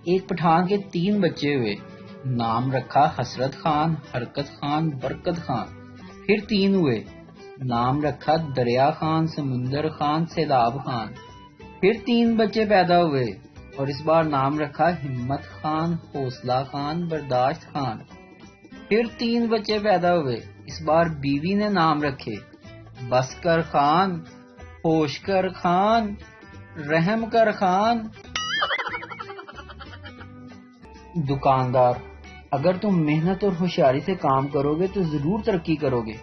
ایک پٹھان کے 3 بچے ہوئے، نام رکھا حسرت خان، حرکت خان، برکت خان۔ پھر 3 ہوئے، نام رکھا دریا خان، سمندر خان، سیلاب خان۔ پھر 3 بچے پیدا ہوئے اور اس بار نام رکھا ہمت خان، حوصلہ خان، برداشت خان۔ پھر 3 بچے پیدا ہوئے، اس بار بیوی نے نام رکھے بس کر خان، ہوش کر خان، رحم کر خان۔ دکاندار: اگر تم محنت اور ہوشیاری سے کام کرو گے تو ضرور ترقی کرو گے۔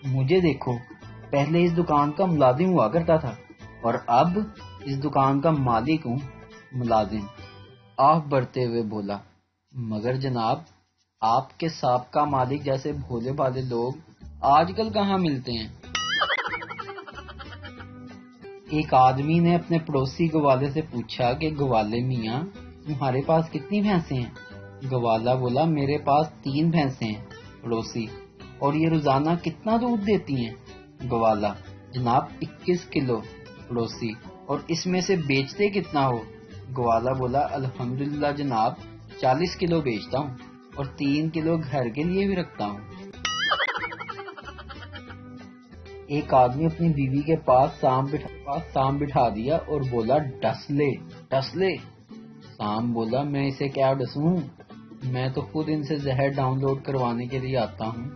مجھے دیکھو، پہلے اس دکان کا ملازم ہوا کرتا تھا اور اب اس دکان کا مالک ہوں۔ ملازم آہ بھرتے ہوئے بولا، مگر جناب، آپ کے سابقہ مالک جیسے بھولے بھالے لوگ آج کل کہاں ملتے ہیں؟ ایک آدمی نے اپنے پڑوسی گوالے سے پوچھا کہ گوالے میاں، تمہارے پاس کتنی بھینسیں ہیں؟ گوالا بولا، میرے پاس 3 بھینسیں ہیں۔ پڑوسی: اور یہ روزانہ کتنا دودھ دیتی ہیں؟ گوالا: جناب 21 کلو۔ پڑوسی: اور اس میں سے بیچتے کتنا ہو؟ گوالا بولا، الحمدللہ جناب 40 کلو بیچتا ہوں اور 3 کلو گھر کے لیے بھی رکھتا ہوں۔ ایک آدمی اپنی بیوی کے پاس سام بٹھا دیا اور بولا، ڈس لے ڈس لے۔ سام بولا، میں اسے کیا ڈسوں، میں تو خود ان سے زہر ڈاؤن لوڈ کروانے کے لیے آتا ہوں۔